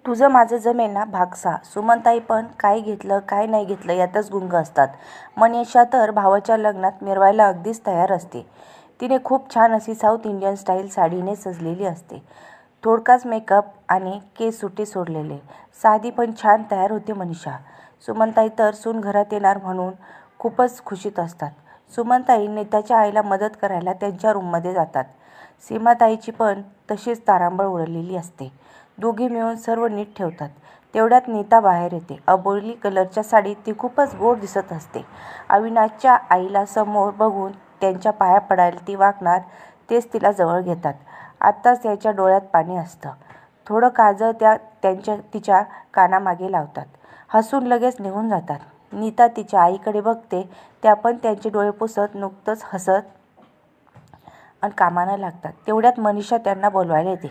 तुझं माझं जमेल ना भाग 6. सुमनताई पण काय घेतलं काय नाही घेतलं यातच गुंग असतात. मनीषा तर भावाच्या लग्नात मिरवायला अगदीच तयार असते. तिने खूप छान अशी साऊथ इंडियन स्टाईल साडीने सजलेली असते. थोडकाच मेकअप आणि केस सुटे सोडलेले. साधी पण छान तयार होते मनीषा. सुमनताई तर सून घरात येणार म्हणून खूपच खुशीत असतात. सुमनताई नीताच्या आईला मदत करायला त्यांच्या रूममध्ये जातात. सीमाताईची पण तशीच तारांबळ उडलेली असते. दोघी मिळून सर्व नीट ठेवतात. तेवढ्यात नीता बाहेर येते. अबोली कलरच्या साडीत ती खूपच गोड दिसत असते. अविनाशच्या आईला समोर बघून त्यांच्या पाया पडायला ती वाकणार तेच तिला जवळ घेतात. आत्ताच त्याच्या डोळ्यात पाणी असतं. थोडं काजळ तिच्या कानामागे लावतात. हसून लगेच निघून जातात. नीता तिच्या आईकडे बघते. त्या पण त्यांचे डोळे पुसत नुकतंच हसत आणि कामाला लागतात. तेवढ्यात मनीषा त्यांना बोलवायला येते.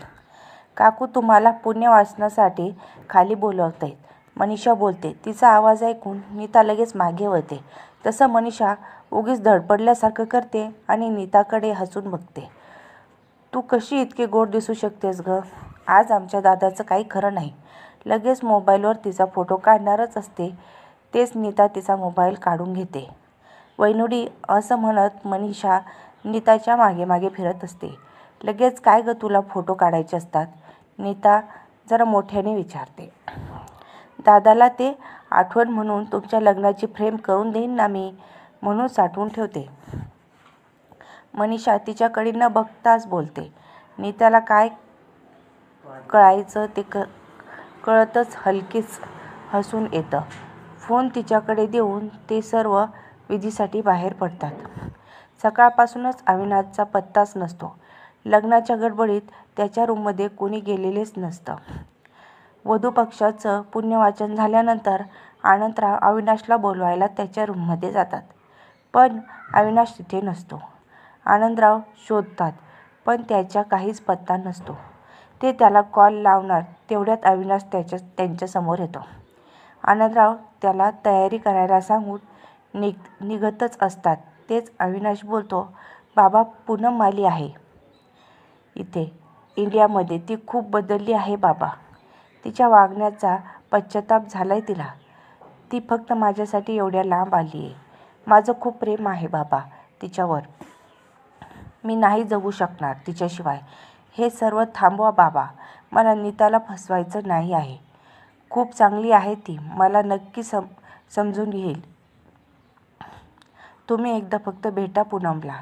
काकू तुम्हाला पुण्यवाचनासाठी खाली बोलवतायत. मनीषा बोलते. तिचा आवाज ऐकून नीता लगेच मागे वळते. तसं मनीषा उगीच धडपडल्यासारखं करते आणि नीताकडे हसून बघते. तू कशी इतकी गोड दिसू शकतेस ग? आज आमच्या दादाचं काही खरं नाही. लगेच मोबाईलवर तिचा फोटो काढणारच असते तेच नीता तिचा मोबाईल काढून घेते. वैनुडी असं म्हणत मनीषा नीताच्या मागे मागे फिरत असते. लगेच काय ग तुला फोटो काढायचे असतात? नीता जरा मोठ्याने विचारते. दादाला ते आठवण म्हणून तुमच्या लग्नाची फ्रेम करून देईन ना मी, म्हणून साठवून ठेवते. मनीषा तिच्याकडे न बघताच बोलते. नीताला काय कळायचं ते कळतच हलकीच हसून येतं. फोन तिच्याकडे देऊन ते सर्व विधीसाठी बाहेर पडतात. सकाळपासूनच अविनाशचा पत्ताच नसतो. लग्नाच्या गडबडीत त्याच्या रूममध्ये कोणी गेलेलेच नसतं. वधूपक्षाचं पुण्यवाचन झाल्यानंतर आनंदराव अविनाशला बोलवायला त्याच्या रूममध्ये जातात. पण अविनाश तिथे नसतो. आनंदराव शोधतात पण त्याचा काहीच पत्ता नसतो. ते त्याला कॉल लावणार तेवढ्यात अविनाश त्यांच्यासमोर येतो. आनंदराव त्याला तयारी करायला सांगून निघतच असतात तेच अविनाश बोलतो. बाबा पूनम आली आहे इथे इंडियामध्ये. ती खूप बदलली आहे बाबा. तिच्या वागण्याचा पश्चाताप झालाय तिला. ती फक्त माझ्यासाठी एवढ्या लांब आली आहे. माझं खूप प्रेम आहे बाबा तिच्यावर. मी नाही जगू शकणार तिच्याशिवाय. हे सर्व थांबवा बाबा. मला नीताला फसवायचं नाही आहे. खूप चांगली आहे ती. मला नक्की समजून घेईल. तुम्ही एकदा फक्त भेटा पूनमला.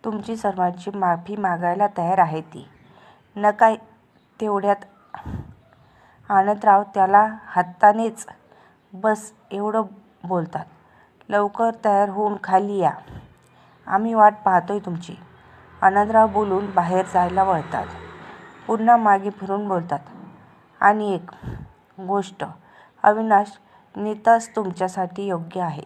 तुमची सर्वांची माफी मागायला तयार आहे ती. नका. तेवढ्यात आनंदराव त्याला हातानेच बस एवढं बोलतात. लवकर तयार होऊन खाली या. आम्ही वाट पाहतोय तुमची. आनंदराव बोलून बाहेर जायला वळतात. पुन्हा मागे फिरून बोलतात. आणि एक गोष्ट अविनाश, नीताच तुमच्यासाठी योग्य आहे.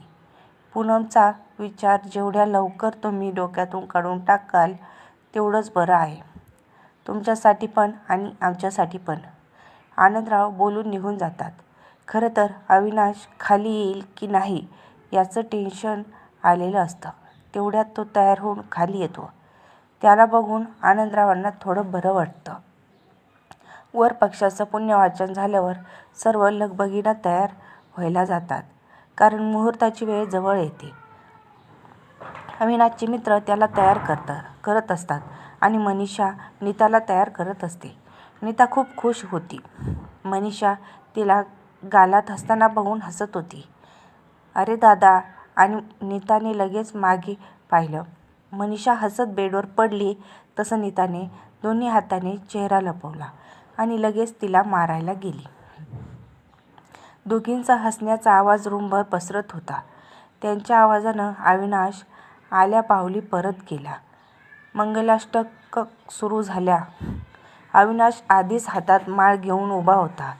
पूनमचा विचार जेवढ्या लवकर तुम्ही डोक्यातून काढून टाकाल तेवढंच बरं आहे. तुमच्यासाठी पण आणि आमच्यासाठी पण. आनंदराव बोलून निघून जातात. खरं तर अविनाश खाली येईल की नाही याचं टेन्शन आलेलं असतं. तेवढ्यात तो तयार होऊन खाली येतो. त्याला बघून आनंदरावांना थोडं बरं वाटतं. वर पक्षाचं पुण्यवाचन झाल्यावर सर्व लगबगीनं तयार व्हायला जातात. कारण मुहूर्ताची वेळ जवळ येते. अविनाशचे मित्र त्याला तयार करत असतात आणि मनीषा नीताला तयार करत असते. नीता खूप खुश होती. मनीषा तिला गालात हसताना बघून हसत होती. अरे दादा. आणि नीताने लगेच मागे पाहिलं. मनीषा हसत बेडवर पडली तसं नीताने दोन्ही हाताने चेहरा लपवला आणि लगेच तिला मारायला गेली. दोघींचा हसण्याचा आवाज रूमभर पसरत होता. त्यांच्या आवाजानं अविनाश आल्या पावली परत गेला. मंगलाष्टक सुरू झाल्या. अविनाश आधीच हातात माळ घेऊन उभा होता.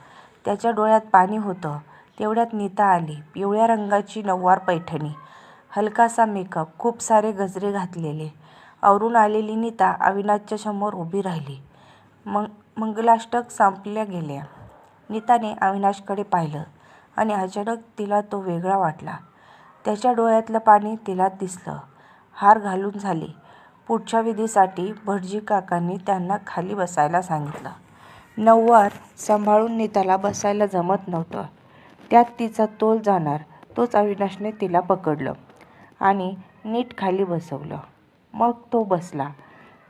त्याच्या डोळ्यात पाणी होतं. तेवढ्यात नीता आली. पिवळ्या रंगाची नऊवार पैठणी, हलकासा मेकअप, खूप सारे गजरे घातलेले. आवरून आलेली नीता अविनाशच्या समोर उभी राहिली. मंगलाष्टक संपल्या गेल्या. नीताने अविनाशकडे पाहिलं आणि अचानक तिला तो वेगळा वाटला. त्याच्या डोळ्यातलं पाणी तिला दिसलं. हार घालून झाले. पुढच्या विधीसाठी भटजी काकांनी त्यांना खाली बसायला सांगितलं. नऊवार सांभाळून नीताला बसायला जमत नव्हतं. त्यात तिचा तोल जाणार. तोच अविनाशने तिला पकडलं आणि नीट खाली बसवलं. मग तो बसला.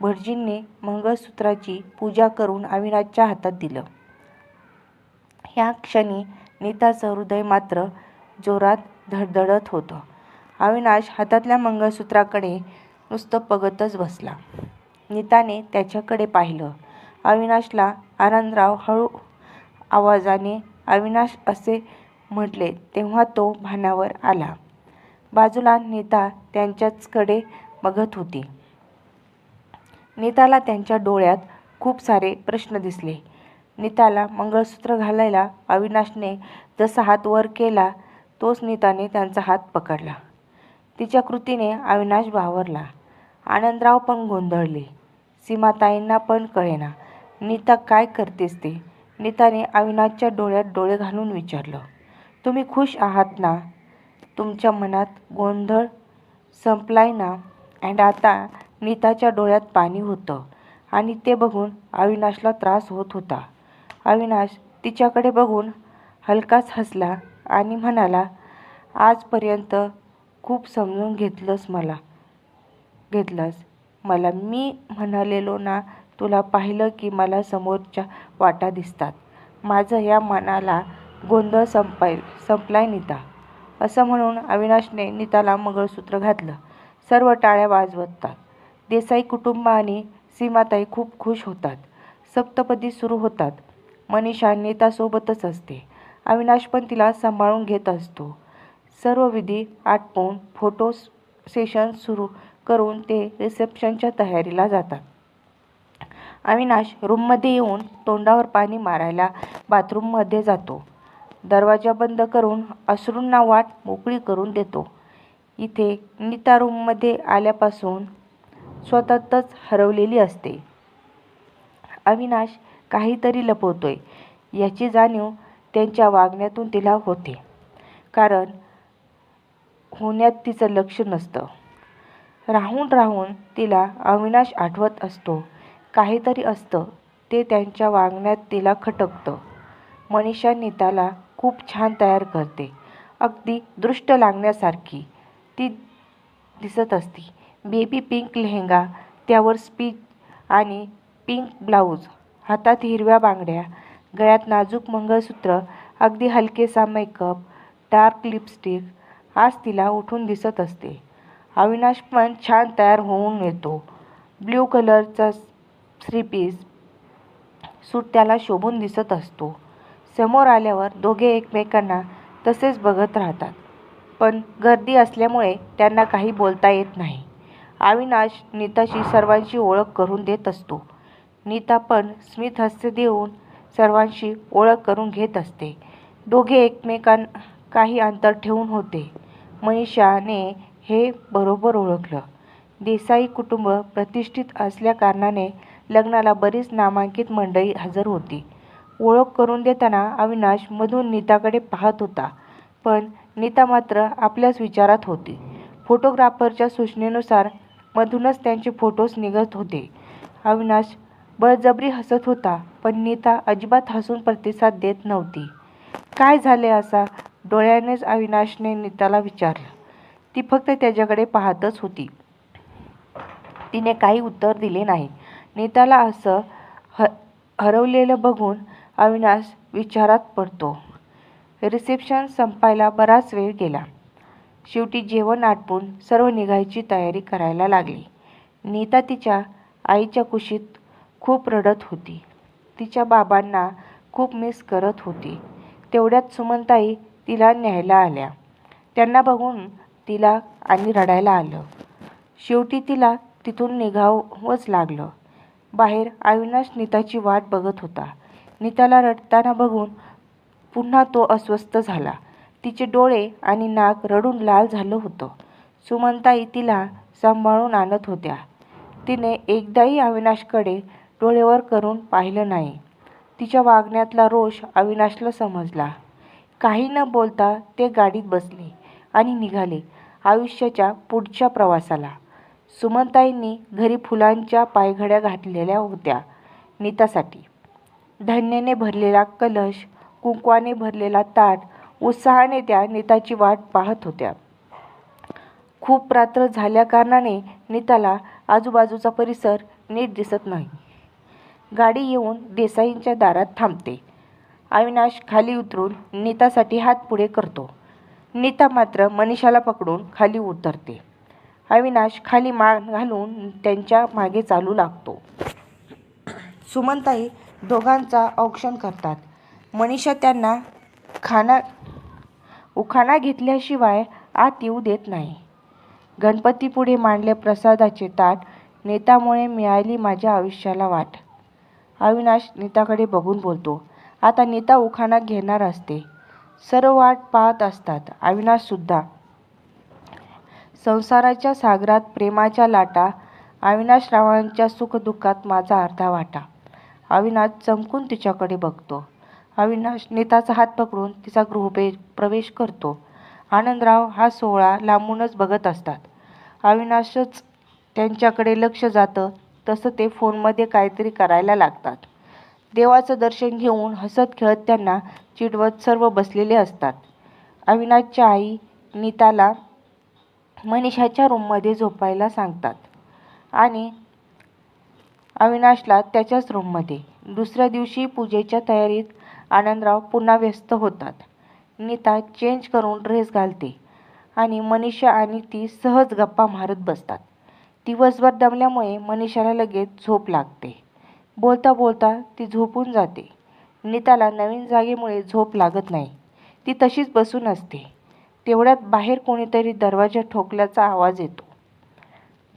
भटजींनी मंगळसूत्राची पूजा करून अविनाशच्या हातात दिलं. ह्या क्षणी नीताचं हृदय मात्र जोरात धडधडत होतं. अविनाश हातातल्या मंगळसूत्राकडे नुसतं बघतच बसला. नीताने त्याच्याकडे पाहिलं. अविनाशला आनंदराव हळू आवाजाने अविनाश असे म्हटले तेव्हा तो भानावर आला. बाजूला नीता त्यांच्याचकडे बघत होती. नीताला त्यांच्या डोळ्यात खूप सारे प्रश्न दिसले. नीताला मंगळसूत्र घालायला अविनाशने जसा हात वर केला तोच नीताने त्यांचा हात पकडला. तिच्या कृतीने अविनाश बावरला. आनंदराव पण गोंधळले. सीमाताईंना पण कळेना नीता काय करतेस ते. नीताने अविनाशच्या डोळ्यात डोळे घालून विचारलं, तुम्ही खुश आहात ना? तुमच्या मनात गोंधळ संपलाय ना? अँड आता नीताच्या डोळ्यात पाणी होतं आणि ते बघून अविनाशला त्रास होत होता. अविनाश तिच्याकडे बघून हलकाच हसला आणि म्हणाला, आजपर्यंत खूप समजून घेतलंस मला. मी म्हणालेलो ना तुला पाहिलं की मला समोरच्या वाटा दिसतात. माझं या मनाला गोंधळ संपलाय नीता. असं म्हणून अविनाशने नीताला मंगळसूत्र घातलं. सर्व टाळ्या वाजवतात. देसाई कुटुंब आणि सीमाताई खूप खुश होतात. सप्तपदी सुरू होतात. मनीषा नीतासोबतच असते. अविनाश पण तिला सांभाळून घेत असतो. सर्व विधी आटपून फोटो सेशन सुरू करून ते रिसेप्शनच्या तयारीला जातात. अविनाश रूममध्ये येऊन तोंडावर पाणी मारायला बाथरूममध्ये जातो. दरवाजा बंद करून अश्रूंना वाट मोकळी करून देतो. इथे नीता रूममध्ये आल्यापासून स्वतःतच हरवलेली असते. अविनाश काहीतरी लपवतोय याची जाणीव त्यांच्या वागण्यातून तिला होते. कारण होण्यात तिचं लक्ष नसतं. राहून राहून तिला अविनाश आठवत असतो. काहीतरी असतं ते त्यांच्या वागण्यात तिला खटकतं. मनीषा नीताला खूप छान तयार करते. अगदी दृष्ट लागण्यासारखी ती दिसत असते. बेबी पिंक लेहेंगा, त्यावर स्पीच आणि पिंक ब्लाऊज, हातात हिरव्या बांगड्या, गळ्यात नाजूक मंगळसूत्र, अगदी हलकेसा मेकअप, डार्क लिपस्टिक. आज तिला उठून दिसत असते. अविनाश पण छान तयार होऊन येतो. ब्ल्यू कलरचा थ्री पीस सूट त्याला शोभून दिसत असतो. समोर आल्यावर दोघे एकमेकांना तसेच बघत राहतात. पण गर्दी असल्यामुळे त्यांना काही बोलता येत नाही. अविनाश नीताशी सर्वांची ओळख करून देत असतो. नीता पण स्मितहास्य देऊन सर्वांशी ओळख करून घेत असते. दोघे एकमेकांना काही अंतर ठेवून होते. मनीषाने हे बरोबर ओळखलं. देसाई कुटुंब प्रतिष्ठित असल्याकारणाने लग्नाला बरीच नामांकित मंडळी हजर होती. ओळख करून देताना अविनाश मधून नीताकडे पाहत होता. पण नीता मात्र आपल्याच विचारात होती. फोटोग्राफरच्या सूचनेनुसार मधूनच त्यांचे फोटोज निघत होते. अविनाश बळजबरी हसत होता पण नीता अजिबात हसून प्रतिसाद देत नव्हती. काय झाले असा डोळ्यानेच अविनाशने नीताला विचारलं. ती फक्त त्याच्याकडे पाहतच होती. तिने काही उत्तर दिले नाही. नीताला असं हरवलेलं बघून अविनाश विचारात पडतो. रिसेप्शन संपायला बराच वेळ गेला. शेवटी जेवण आटपून सर्व निघायची तयारी करायला लागली. नीता तिच्या आईच्या कुशीत खूप रडत होती. तिच्या बाबांना खूप मिस करत होती. तेवढ्यात सुमनताई तिला न्यायला आल्या. त्यांना बघून तिला आणि रडायला आलं. शेवटी तिला तिथून निघावंच लागलं. बाहेर अविनाश नीताची वाट बघत होता. नीताला रडताना बघून पुन्हा तो अस्वस्थ झाला. तिचे डोळे आणि नाक रडून लाल झालं होतं. सुमनताई तिला सांभाळून आणत होत्या. तिने एकदाही अविनाशकडे डोळेवर करून पाहिलं नाही. तिच्या वागण्यातला रोष अविनाशला समजला. काही न बोलता ते गाडीत बसले आणि निघाले आयुष्याच्या पुढच्या प्रवासाला. सुमनताईंनी घरी फुलांच्या पायघड्या घातलेल्या होत्या नीतासाठी. धान्याने भरलेला कलश, कुंकवाने भरलेला ताट उत्साहाने त्या नीताची वाट पाहत होत्या. खूप रात्र झाल्याकारणाने नीताला आजूबाजूचा परिसर नीट दिसत नाही. गाडी येऊन देसाईंच्या दारात थांबते. अविनाश खाली उतरून नीतासाठी हात पुढे करतो. नीता मात्र मनीषाला पकडून खाली उतरते. अविनाश खाली मान घालून त्यांच्या मागे चालू लागतो. सुमनताई दोघांचा औक्षण करतात. मनीषा त्यांना उखाणा घेतल्याशिवाय आत येऊ देत नाही. गणपतीपुढे मांडले प्रसादाचे ताट, नीतामुळे मिळाली माझ्या आयुष्याला वाट. अविनाश नीताकडे बघून बोलतो. आता नीता उखाणा घेणार असते. सर्व वाट पाहत असतात. अविनाशसुद्धा. संसाराच्या सागरात प्रेमाच्या लाटा, अविनाशरावांच्या सुखदुःखात माझा अर्धा वाटा. अविनाश चमकून तिच्याकडे बघतो. अविनाश नीताचा हात पकडून तिचा गृहप्रवेश करतो. आनंदराव हा सोहळा लांबूनच बघत असतात. अविनाशच त्यांच्याकडे लक्ष जातं तसं ते फोनमध्ये काहीतरी करायला लागतात. देवाचं दर्शन घेऊन हसत खेळत त्यांना चिडवत सर्व बसलेले असतात. अविनाशच्या आई नीताला मनीषाच्या रूममध्ये झोपायला सांगतात आणि अविनाशला त्याच्याच रूममध्ये. दुसऱ्या दिवशी पूजेच्या तयारीत आनंदराव पुन्हा व्यस्त होतात. नीता चेंज करून ड्रेस घालते आणि मनीषा आणि ती सहज गप्पा मारत बसतात. दिवसभर दमल्यामुळे मनीषाला लगेच झोप लागते. बोलता बोलता ती झोपून जाते. नीताला नवीन जागेमुळे झोप लागत नाही. ती तशीच बसून असते. तेवढ्यात बाहेर कोणीतरी दरवाजा ठोकल्याचा आवाज येतो.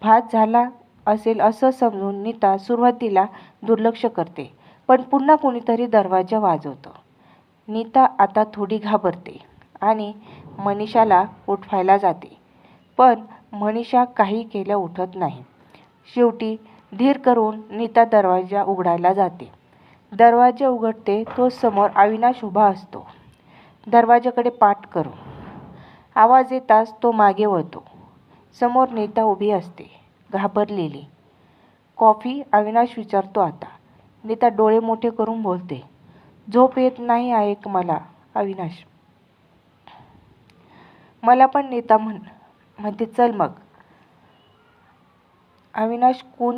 भात झाला असेल असं समजून नीता सुरुवातीला दुर्लक्ष करते, पण पुन्हा कोणीतरी दरवाजा वाजवतं. नीता आता थोडी घाबरते आणि मनीषाला उठवायला जाते, पण मनीषा काही केल्या उठत नाही. शेवटी धीर करून नीता दरवाजा उघडायला जाते. दरवाजा उघडते तो समोर अविनाश उभा असतो. दरवाजाकडे पाठ करू. आवाज येताच तो मागे वळतो. समोर नीता उभी असते, घाबरलेली. कॉफी? अविनाश विचारतो आता. नीता डोळे मोठे करून बोलते. झोप येत नाही आहे मला अविनाश. मला पण नीता म्हणते. चल मग. अविनाश कोण